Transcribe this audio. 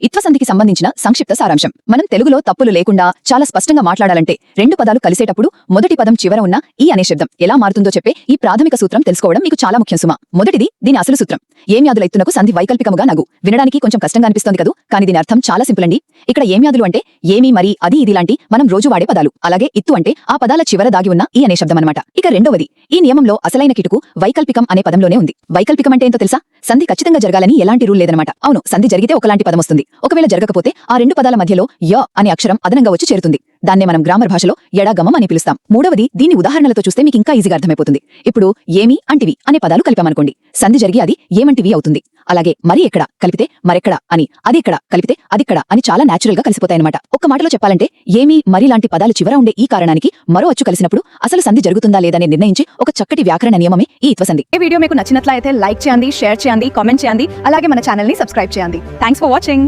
ఇత్వసంధికి సంబంధించిన సంక్షిప్త సారాంశం. మనం తెలుగులో తప్పులు లేకుండా చాలా స్పష్టంగా మాట్లాడాలంటే రెండు పదాలు కలిసేటప్పుడు మొదటి పదం చివర ఉన్న ఈ అనే శబ్దం ఎలా మారుతుందో చెప్పే ఈ ప్రాథమిక సూత్రం తెలుసుకోవడం మీకు చాలా ముఖ్యం సుమా. మొదటిది దీని అసలు సూత్రం. ఏమ్యాదుల ఎత్తునకు సంధి వైకల్పికముగా నగు. వినడానికి కొంచెం కష్టంగా అనిపిస్తోంది కదూ, కానీ దీని అర్థం చాలా సింపుల్ అండి. ఇక్కడ ఏమ్యాదులు అంటే ఏమి, మరి, అది, ఇది లాంటి మనం రోజు వాడే పదాలు. అలాగే ఇత్తు అంటే ఆ పదాల చివర దాగి ఉన్న ఈ అనే శబ్దం అన్నమాట. ఇక రెండవది, ఈ నియమంలో అసలైన కిటుకు వైకల్పికం అనే పదంలోనే ఉంది. వైకల్పికం అంటే ఏంటో తెలుసా? సంధి ఖచ్చితంగా జరగాలని ఎలాంటి రూల్ లేదనమాట. అవును, సంధి జరిగితే ఒకలాంటి పదం వస్తుంది. ఒకవేళ జరగకపోతే ఆ రెండు పదాల మధ్యలో య అనే అక్షరం అదనంగా వచ్చి చేరుతుంది. దాన్నే మనం గ్రామర్ భాషలో ఎడాగమం అని పిలుస్తాం. మూడవది, దీన్ని ఉదాహరణలతో చూస్తే మీకు ఇంకా ఈజీగా అర్థమైపోతుంది. ఇప్పుడు ఏమి, అంటివి అనే పదాలు కలిపామనుకోండి, సంధి జరిగి అది ఏమంటివి అవుతుంది. అలాగే మరి ఎక్కడ కలిపితే మరెక్కడ అని, అది ఎక్కడ కలిపితే అదిక్కడ అని చాలా నేచురల్ గా కలిసిపోతాయన్నమాట. ఒక్క మాటలో చెప్పాలంటే ఏమి, మరి లాంటి పదాలు చివర ఉండే ఈ కారణానికి మరో అచ్చు కలిసినప్పుడు అసలు సంధి జరుగుతుందా లేదని నిర్ణయించి ఒక చక్కటి వ్యాకరణ నియమమే ఈ ఇత్వసంధి. ఈ వీడియో మీకు నచ్చినట్లయితే లైక్ చేయండి, షేర్ చేయండి, కామెంట్ చేయండి. అలాగే మన ఛానల్ ని సబ్స్క్రైబ్ చేయండి. Thanks for watching.